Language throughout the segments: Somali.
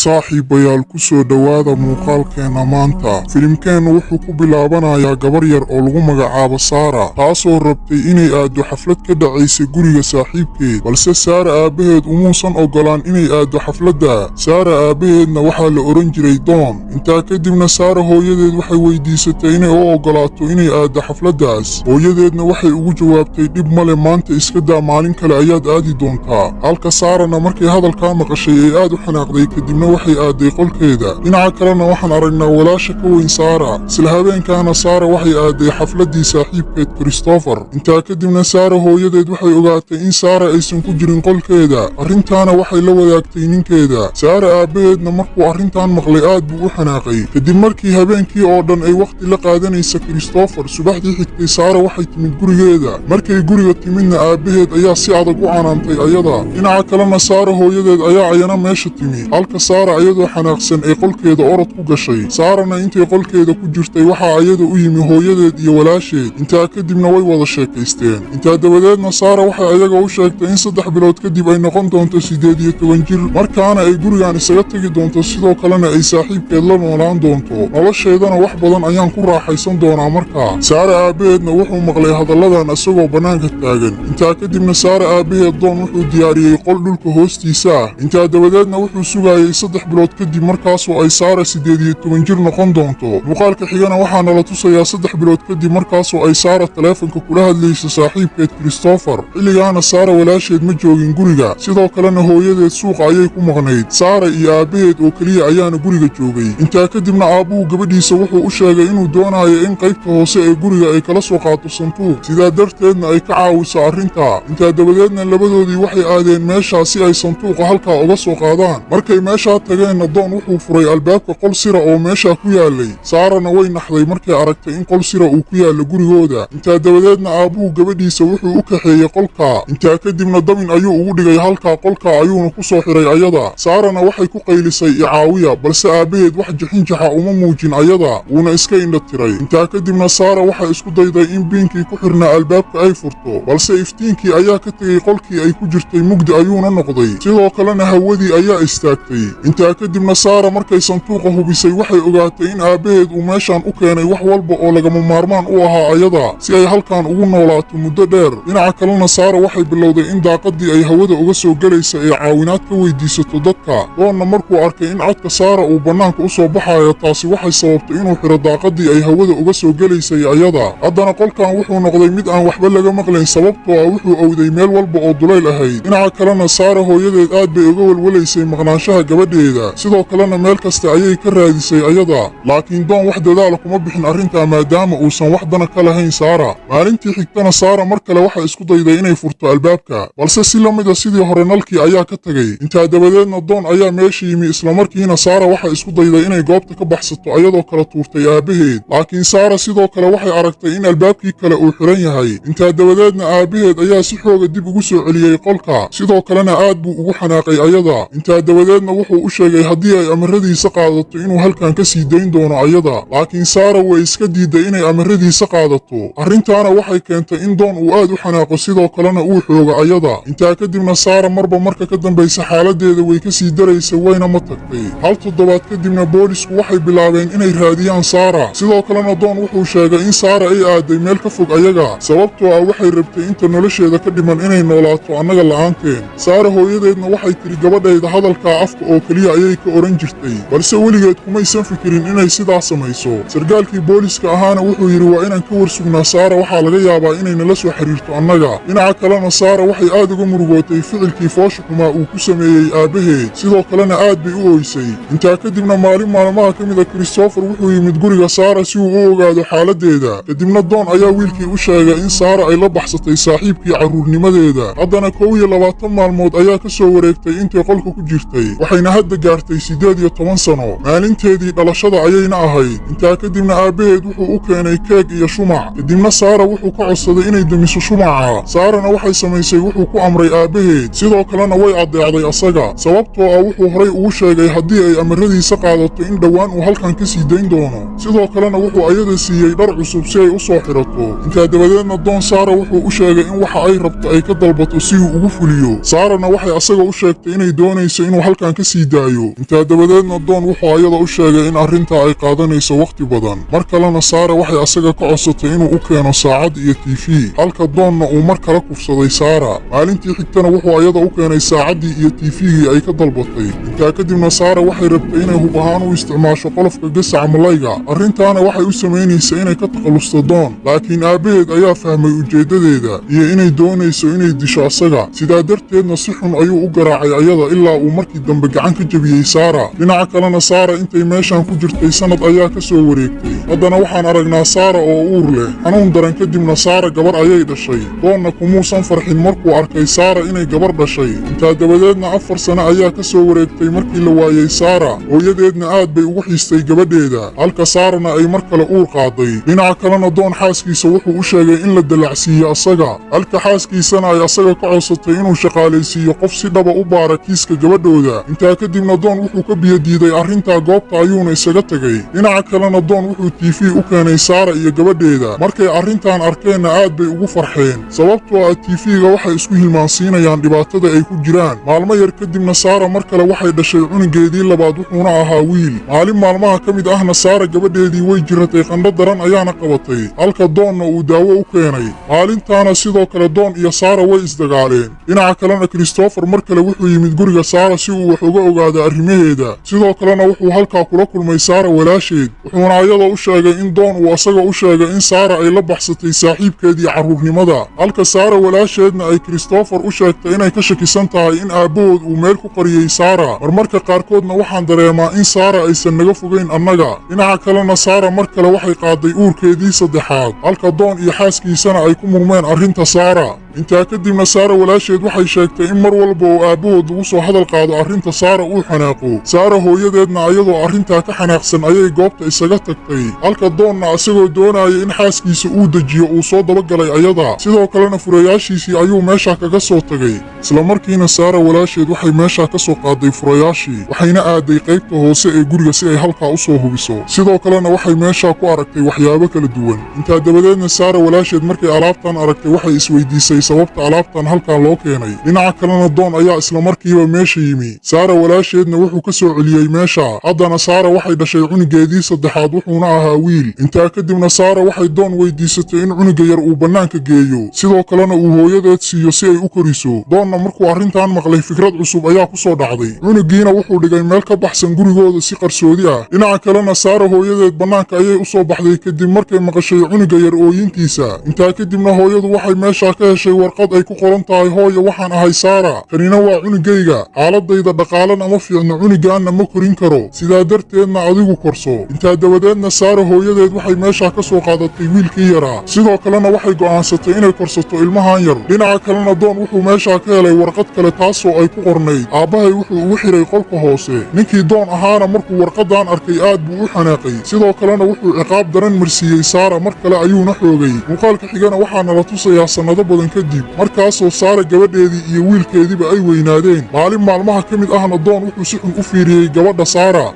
saaxiibayaal ku soo dhowaada muuqaalkeena maanta. filimkeennu wuxuu ku bilaabanayaa gabar yar oo lagu magacaabo Saara, taasoo rabtay inay aaddo xaflad ka dhacaysay guriga saaxiibkeed, balse Saara aabbaheed umuusan ogolaan inay aaddo xafladda. Saara aabbaheedna waxaa la oran jiray Doon. intaa kadibna Saara hooyadeed waxay weydiisatay inay u ogolaato inay aaddo xafladdaas. hooyadeedna waxay ugu jawaabtay dhib male, maanta iska daa, maalin kale ayaad aadi doontaa. halka Saarana markay hadalkaa maqashay ay aad u xanaaqday, kadibna waxay aaday qolkeeda. dhinaca kalena waxaan aragnaa walaasha ka weyn Saara. isla habeenkaana Saara waxay aaday xafladdii saaxiibkeed Christopher. intaa kadibna Saara hooyadeed waxay ogaatay in Saara aysan ku jirin qolkeeda. arrintaana waxay la wadaagtay ninkeeda. Saara aabbaheedna markuu arrintan maqlay aad buu u xanaaqay. kadib markii habeenkii oo dhan ay wakhti la qaadanaysa Christopher, subaxdii xigtay Saara waxay timid gurigeeda. markay guriga timidna aabbaheed ayaa si adag u canaantay ayada. dhinaca kalena Saara hooyadeed ayaa ayana meesha timi, halka Saara ayadoo xanaaqsan ay qolkeeda orod ku gashay. Saarana intay qolkeeda ku jirtay waxaa ayada u yimi hooyadeed iyo walaasheed. intaa kadibna way wada sheekaysteen. intaa dabadeedna Saara waxay ayaga u sheegtay in 3 bilood kadib ay noqon doonto 18 jir, markaana ay gurigan isaga tegi doonto, sidoo kalena ay saaxiibkeed la noolaan doonto. nolosheedana wax badan ayaan ku raaxaysan doonaa markaa. Saara aabbaheedna wuxuu maqlay hadalladan isagoo bannaanka taagan. intaa kadibna Saara aabbaheed Doon wuxuu diyaariyey qol dhulka hoostiisa ah. intaa dabadeedna wuxuu sugayay 3 bilood kadib markaasoo ay Saara 18 jir noqon doonto. muuqaalka xigana waxaa nala tusayaa 3 bilood kadib markaasoo ay Saara taleefanka kula hadlayso saaxiibkeed Christopher. xilligaana Saara walaasheed ma joogin guriga, sidoo kalena hooyadeed suuqa ayay ku maqnayd. Saara iyo aabbaheed oo keliya ayaana guriga joogay. intaa kadibna aabbuhu gabadhiisa wuxuu u sheegay inuu doonayo in qaybta hoose ee guriga ay kala soo qaato santuuq, sidaa darteedna ay ka caawiso arrintaa. intaa dabadeedna labadoodii waxay aadeen meeshaa si ay santuuqa halkaa uga soo qaadaan. markay meeshaa tageenna Doon wuxuu furay albaabka qol sira oo meeshaa ku yaalay. Saarana way naxday markay aragtay in qol sira uu ku yaallo gurigooda. intaa dabadeedna aabbuhu gabadhiisa wuxuu u kaxeeyey qolkaa. intaa kadibna damin ayuu ugu dhigay halkaa qolka ayuuna ku soo xiray ayada. Saarana waxay ku qaylisay icaawiya, balse aabbaheed wax jixinjaxa uma muujin ayada, wuuna iska indha tiray. intaa kadibna Saara waxay isku dayday in biinkii ku xirnaa albaabka ay furto, balse iftiinkii ayaa ka tegey qolkii ay ku jirtay, mugdi ayuuna noqday. sidoo kalena hawadii ayaa istaagtay. intaa kadibna Saara markay santuuqa hubisay waxay ogaatay in aabbaheed uu meeshaan u keenay wax walba oo lagama maarmaan u ahaa ayada, si ay halkan ugu noolaato muddo dheer. dhinaca kalena Saara waxay bilowday in daaqaddii ay hawada uga soo gelaysa ay caawinaad ka weydiisato dadka. Doonna markuu arkay in codka Saara uu bannaanka u soo baxayo, taasi waxay sababtay inuu xiro daaqaddii ay hawada uga soo gelaysay ayada. haddana qolkan wuxuu noqday mid aan waxba laga maqlayn, sababtoo ah wuxuu owday meel walba oo dulayl ahayd. dhinaca kalena Saara hooyadeed aad bay uga walwalaysay maqnaanshaha gabadheeda, sidoo kalena meel kasta ayay ka raadisay ayada. laakiin Doon wax dadaala kuma bixin arrintaa, maadaama uusan wax dana ka lahayn Saara. maalintii xigtana Saara mar kale waxay isku dayday inay furto albaabka, balse si la mid a sidii hore nalkii ayaa ka tegey. intaa dabadeedna Doon ayaa meesha yimi, islamarkiina Saara waxay isku dayday inay goobta ka baxsato ayadoo kala tuurtay aabbaheed. laakiin Saara sidoo kale waxay aragtay in albaabkii kale uu xiran yahay. intaa dabadeedna aabbaheed ayaa si xooga dib ugu soo celiyey qolka, sidoo kalena aad buu ugu xanaaqay ayada. intaa dabadeedna wuxuu u sheegay haddii ay amaradiisa qaadato inuu halkan ka sii dayn doono ayada. laakiin Saara way iska diiday inay amaradiisa qaadato. arrintaana waxay keentay in Doon uu aad u xanaaqo, sidoo kalena uu xooga ayada. intaa kadibna Saara marba marka ka dambaysa xaaladeeda way ka sii daraysay, wayna ma tagtay. hal toddobaad kadibna boolisku waxay bilaabeen inay raadiyaan Saara. sidoo kalena Doon wuxuu sheegay in Saara ay aaday meel ka fog ayaga, sababtoo ah waxay rabtay inta nolosheeda ka dhiman inay noolaato annaga la'aanteen. Saara hooyadeedna waxay tiri gabadhayda hadalkaa afka oo keliya ayay ka oran jirtay, balse weligeed kumaysan fikirin inay sidaa samayso. sargaalkii booliska ahaana wuxuu yidhi waa inaan ka warsugnaa Saara, waxaa laga yaabaa inay nala soo xiriirto annaga. dhinaca kalena Saara waxay aad uga murugootay ficilkii foosha xumaa uu ku sameeyey aabbaheed, sidoo kalena aad bay u ooysay. intaa kadibna maalin maalmaha ka mid a Christopher wuxuu yimid guriga Saara si uu u ogaado xaaladeeda. kadibna Doon ayaa wiilkii u sheegay in Saara ay la baxsatay saaxiibkii carruurnimadeeda. haddana 21 maalmood ayaa ka soo wareegtay intay qolka ku jirtay, waxayna hadda gaartay 18 sano. maalinteedii dhalashada ayayna ahayd. intaa kadibna aabbaheed wuxuu u keenay keeg iyo shumac. kadibna Saara wuxuu ka codsaday inay damiso shumaca. Saarana waxay samaysay wuxuu ku amray aabbaheed, sidoo kalena way addeecday asaga, sababtoo ah wuxuu horay ugu sheegay haddii ay amaradiisa qaadato in dhowaan uu halkan ka sii dayn doono. sidoo kalena wuxuu ayada siiyey dhar cusub si ay u soo xirato. intaa dabadeedna Doon Saara wuxuu u sheegay in waxa ay rabto ay ka dalbato si uu ugu fuliyo. Saarana waxay asaga u sheegtay inay doonayso inuu halkan ka sii daayo. intaa dabadeedna doon wuxuu ayada u sheegay in arrintaa ay qaadanayso waqti badan. mar kalena saara waxay asaga ka codsatay inuu u keeno saacad iyo TV, halka doonna uu mar kala kufsaday saara. maalintii xigtana wuxuu ayada u keenay saacaddii iyo TVgii ay ka dalbatay. intaa kadibna saara waxay rabtay inay hub ahaan u isticmaasho qolofka gasaca malayga. arrintaana waxay u samaynaysay inay ka takhallusto doon, laakiin aabbaheed ayaa fahmay ujeeddadeeda iyo inay doonayso inay disho asaga. sidaa darteedna si xun ayuu u garaacay ayada ilaa uu markii dambe gacan ka jebiyey saara. dhinaca kalena saara intay meeshan ku jirtay sanad ayaa ka soo wareegtay. haddana waxaan aragnaa saara oo uur leh xanuun daran. kadibna saara gabar ayay dhashay. doonna kumuusan farxin markuu arkay saara inay gabar dhashay. intaa dabadeedna 4 sano ayaa ka soo wareegtay markii la waayey saara. hooyadeedna aad bay ugu xiistay gabadheeda, halka saarana ay mar kale uur qaaday. dhinaca kalena doon xaaskiisa wuxuu u sheegay in la dalacsiiyo asaga, halka xaaskiisana ay asaga ka codsatay inuu shaqaalaysiiyo qof si dhaba u baara kiiska gabadhooda. intaa kadibna doon wuxuu ka biyadiiday arrintaa goobta ayuuna isaga tegay. dhinaca kalena doon wuxuu TV u keenay saara iyo gabadheeda. markay arrintan arkeenna aad bay ugu farxeen, sababtoo ah TVga waxay isku hilmaansiinayaan dhibaatada ay ku jiraan. maalmo yar kadibna saara mar kale waxay dhashay cunugeedii labaad, wuxuuna ahaa wiil. maalin maalmaha ka mid ahna saara gabadheedii way jiratay, qandho daran ayaana qabatay, halka doonna uu daawo u keenay. maalintaana sidoo kale doon iyo saara way isdagaaleen. dhinaca kalena Christopher mar kale wuxuu yimid guriga saara si uu wax uga ogaado arrimaheeda. sidoo kalena wuxuu halkaa kula kulmay saara walaasheed, wuxuuna ayadoo u sheegay in doon uu asaga u sheegay in saara ay la baxsatay saaxiibkeedii carruurnimada, halka saara walaasheedna ay Christopher u sheegtay inay ka shakisan tahay in aabbahood uu meel ku qariyey saara. marmarka qaarkoodna waxaan dareemaa in saara aysan naga fogayn annaga. dhinaca kalena saara mar kale waxay qaaday uurkeedii saddexaad, halka doon iyo xaaskiisana ay ku murmeen arrinta saara. intaa kadibna saara walaasheed waxay sheegtay in mar walba oo aabbahood lagu soo hadal qaado arrinta saara uu xanaaqo. saara hooyadeedna ayadoo arrintaa ka xanaaqsan ayay goobta isaga tagtay, halka doonna asagoo doonaya in xaaskiisa uu dejiyo uu soo dabagalay ayada. sidoo kalena furayaashiisii ayuu meesha kaga soo tagay. isla markiina saara walaasheed waxay meesha ka soo qaaday furayaashii, waxayna aaday qaybta hoose ee guriga si ay halkaa u soo hubiso. sidoo kalena waxay meesha ku aragtay waxyaabo kala duwan. intaa dabadeedna saara walaasheed markay alaabtan aragtay waxay isweydiisay sababta alaabtan halkaa loo keenay. dhinaca kalena doon ayaa isla markiiba meesha yimi. saara walaasheedna wuxuu ka soo celiyey meesha. haddana saara waxay dhashay cunugeedii saddexaad, wuxuuna ahaa wiil. intaa kadibna saara waxay doon weydiisatay in cunuga yar uu bannaanka geeyo, sidoo kalena uu hooyadeed siiyo si ay u koriso. doonna markuu arrintan maqlay fikrad cusub ayaa ku soo dhacday. cunugiina wuxuu dhigay meel ka baxsan gurigooda si qarsoodi ah. dhinaca kalena saara hooyadeed bannaanka ayay u soo baxday kadib markay maqashay cunuga yar ooyintiisa. intaa kadibna hooyadu waxay meesha ka heshay warqad ay ku qoran tahay: hooyo, waxaan ahay saara, kanina waa cunugayga. xaaladayda dhaqaalena ma fiicno, cunugaanna ma korin karo, sidaa darteedna adigu korso. intaa dabadeedna saara hooyadeed waxay meesha ka soo qaadatay wiilkii yaraa, sidoo kalena waxay go'aansatay inay korsato ilmahan yar. dhinaca kalena doon wuxuu meesha ka helay warqad kale taasoo ay ku qornayd: aabbahay wuxuu ugu xiray qolka hoose. ninkii doon ahaana markuu warqadan arkay aad buu u xanaaqay, sidoo kalena wuxuu ciqaab daran marsiiyey saara. mar kale ayuuna xoogay. muuqaalka xigana waxaana la tusayaa sannado badan kadib, markaasoo saara gabadheedii iyo wiilkeediiba ay weynaadeen. maalin maalmaha ka mid ahna doon wuxuu si xun u fiiriyey gabadha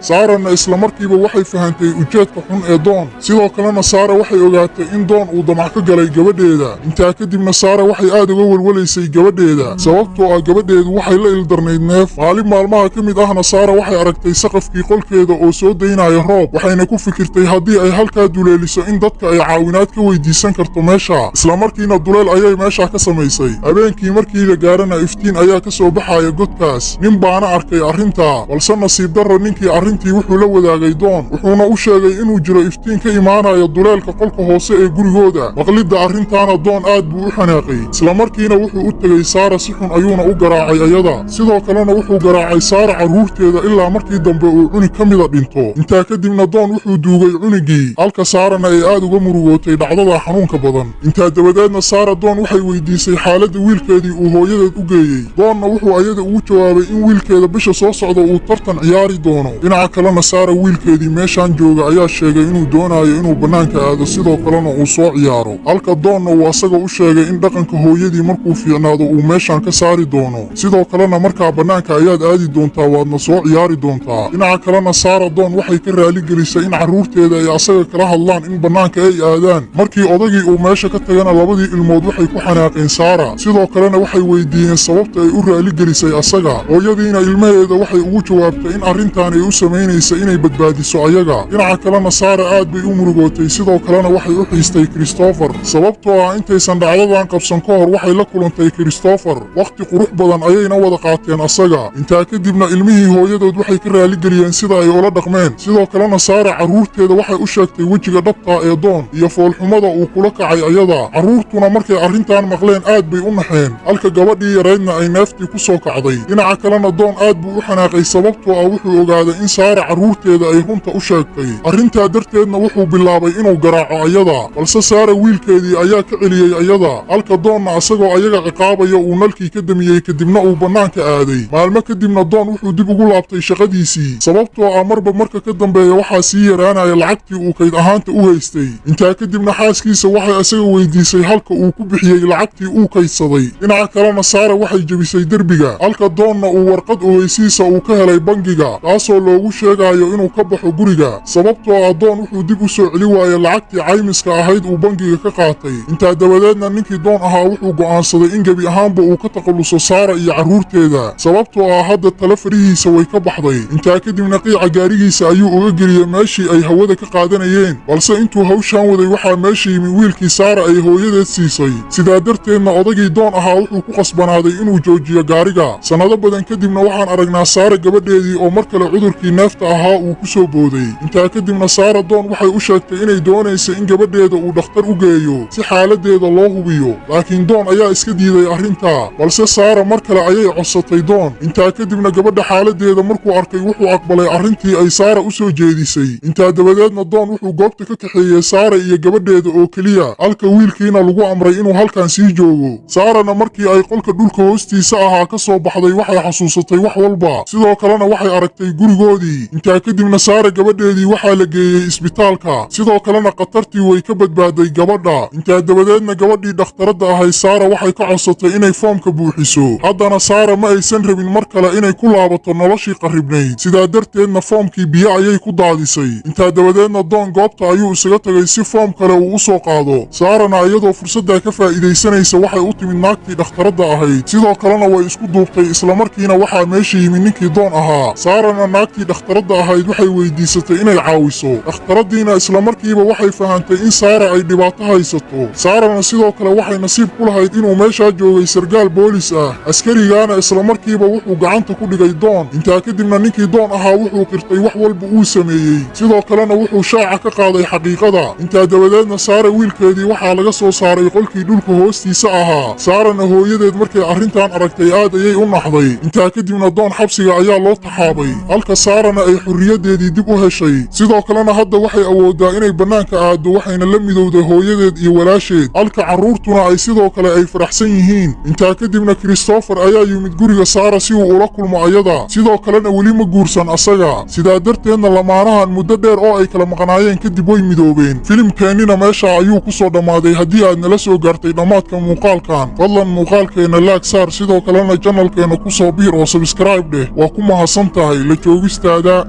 saarana isla markiiba waxay fahantay ujeedka xun ee doon. sidoo kalena saara waxay ogaatay in doon uu damac ka galay gabadheeda. intaa kadibna saara waxay aad uga welwelaysay gabadheeda, sababtoo ah gabadheedu waxay la ildarnayd neef. maalin maalmaha ka mid ahna saara waxay aragtay saqafkii qolkeeda oo soo daynaya roob, waxayna ku fikirtay haddii ay halkaa duleeliso in dadka ay caawinaad ka weydiisan karto meesha. isla markiina duleel ayay meesha ka samaysay. habeenkii markii la gaarana iftiin ayaa ka soo baxaya godkaas. nin baana arkay arrintaa, balse nasiib darro ninkii arrintii wuxuu la wadaagay doon, wuxuuna u sheegay inuu jiro iftiin ka imaanaya duleelka qolka hoose ee gurigooda. maqlidda arrintaana doon aad buu u xanaaqay, isla markiina wuxuu u tegey saara si xun ayuuna u garaacay ayada. sidoo kalena wuxuu garaacay saara carruurteeda ilaa markii dambe uu cunug ka mida dhinto. intaa kadibna doon wuxuu duugay cunugii, halka saarana ay aad uga murugootay dhacdada xanuunka badan. intaa dabadeedna saara doon waxay weydiisay xaaladda wiilkeedii uu hooyadeed u geeyey. doonna wuxuu ayada ugu jawaabay in wiilkeeda bisha soo socda uu tartan ciyaari doono. dhinaca kalena saara wiilkeedii meeshaan jooga ayaa sheegay inuu doonayo inuu bannaanka aado, sidoo kalena uu soo ciyaaro, halka doonna uu asaga u sheegay in dhaqanka hooyadii markuu fiicnaado uu meeshaan ka saari doono. sidoo kalena markaa bannaanka ayaad aadi doontaa, waadna soo ciyaari doontaa. dhinaca kalena saara doon waxay ka raaligelisay in carruurteeda ay asaga kala hadlaan in bannaanka ay aadaan. markii odagii uu meesha ka tagana labadii ilmood waxay ku xanaaqeen saara, sidoo kalena waxay weydiiyeen sababta ay u raaligelisay asaga. hooyadiina ilmaheeda gabadheeda waxay ugu jawaabtay in arrintan ay u samaynaysa inay badbaadiso ayaga. dhinaca kalena Saara aad bay u murugootay sidoo kalena waxay u xiistay Christopher sababtoo ah intaysan dhacdadan qabsan ka hor waxay la kulantay Christopher waqti qurux badan ayayna wada qaateen asaga. intaa kadibna ilmihii hooyadood waxay ka raali geliyeen sida ay ula dhaqmeen. sidoo kalena Saara carruurteeda waxay u sheegtay wejiga dhabta ee Doon iyo foolxumada uu kula kacay ayada. carruurtuna markay arrintan maqleen aad bay u naxeen halka gabadhii yareydna ay neeftii ku soo kacday. dhinaca kalena Doon aad buu u xanaaqay sababtoo ah wuxuu ogaaday in Saara carruurteeda ay runta u sheegtay. arrintaa darteedna wuxuu bilaabay inuu garaaco ayada, balse Saara wiilkeedii ayaa ka celiyey ayada, halka Doonna asagoo ayaga ciqaabaya uu nalkii ka damiyey kadibna uu bannaanka aaday. maalmo kadibna Doon wuxuu dib ugu laabtay shaqadiisii sababtoo ah marba marka ka dambeeya waxaa sii yaraanaya lacagtii uu kayd ahaanta u haystay. intaa kadibna xaaskiisa waxay isaga weydiisay halka uu ku bixiyey lacagtii uu kaydsaday. dhinaca kalena Saara waxay jebisay derbiga, halka Doonna uu warqad ogeysiisa uu ka helay bangiga taasoo loogu sheegayo inuu ka baxo guriga sababtoo ah Doon wuxuu dib u soo celi waayay lacagtii caymiska ahayd uu bangiga ka qaatay. intaa dabadeedna ninkii Doon ahaa wuxuu go'aansaday in gebi ahaanba uu ka takhaluso Saara iyo carruurteeda sababtoo ah hadda tala farihiisa way ka baxday. intaa kadibna qiica gaarigiisa ayuu uga geliyey meeshii ay hawada ka qaadanayeen, balse intuu hawshaan waday waxaa meesha yimi wiilkii Saara ay hooyadeed siisay. sidaa darteedna odagii Doon ahaa wuxuu ku qasbanaaday inuu joojiyo gaariga. sannado badan kadibna waxaan aragnaa Saara gabadheedii oo mar kale cudurkii neefta ahaa uu ku soo booday. intaa kadibna Saara Doon waxay u sheegtay inay doonaysa in gabadheeda uu dhakhtar u geeyo si xaaladeeda loo hubiyo, laakiin Doon ayaa iska diiday arrintaa, balse Saara mar kale ayay codsatay Doon. intaa kadibna gabadha xaaladeeda markuu arkay wuxuu aqbalay arrintii ay Saara u soo jeedisay. intaa dabadeedna Doon wuxuu goobta ka kaxeeyey Saara iyo gabadheeda oo keliya, halka wiilkiina lagu amray inuu halkan sii joogo. Saarana markii ay qolka dhulka hoostiisa ahaa ka soo baxday waxay xasuusatay wax walba, sidoo kalena waxay aragtay gurigoodii. intaa kadibna Saara gabadheedii waxaa la geeyey isbitaalka, sidoo kalena khatartii way ka badbaaday gabadha. intaa dabadeedna gabadhii dhakhtaradda ahay Saara waxay ka codsatay inay foomka buuxiso. haddana Saara ma aysan rabin mar kale inay ku laabato noloshii qarribnayd, sidaa darteedna foomkii biyo ayay ku daadisay. intaa dabadeedna Doon goobta ayuu isaga tagay si foom kale uu u soo qaado. Saarana iyadoo fursadda ka faa'iidaysanaysa waxay u timid naagtii dhakhtaradda ahayd, sidoo kalena way isku duubtay islamarkiina waxaa meesha yimi ninkii Doon ahaa. Saarana naagtii dhakhtaradda ahayd waxay weydiisatay inay caawiso. dhakhtaraddiina islamarkiiba waxay fahantay in Saara ay dhibaato haysato. Saarana sidoo kale waxay nasiib ku lahayd inuu meeshaa joogay sargaal boolis ah. askarigaana islamarkiiba wuxuu gacanta ku dhigay Doon. intaa kadibna ninkii Doon ahaa wuxuu qirtay wax walba uu sameeyey, sidoo kalena wuxuu shaaca ka qaaday xaqiiqada. intaa dabadeedna Saara wiilkeedii waxaa laga soo saaray qolkii dhulka hoostiisa ahaa. Saarana hooyadeed markay arrintan aragtay aad ayay u naxday. intaa kadibna Doon xabsiga ayaa loo taxaabay, halka Saarana ay xurriyadeedii dib u heshay. sidoo kalena hadda waxay awoodaa inay bannaanka aado waxayna la midowday hooyadeed iyo walaasheed, halka carruurtuna ay sidoo kale ay faraxsan yihiin. intaa kadibna Christopher ayaa yimid guriga Saara si uu ula kulmo ayada, sidoo kalena weli ma guursan asaga. sidaa darteedna lamaanahan muddo dheer oo ay kala maqnaayeen kadib way midoobeen. filimkeennina meesha ayuu ku soo dhammaaday. haddii aad nala soo gaartay dhammaadka muuqaalkan, fadlan muuqaalkeenna laag saar, sidoo kalena janalkeenna ku soo biir oo sabskraib dheh. waa ku mahadsan tahay la joogistaada.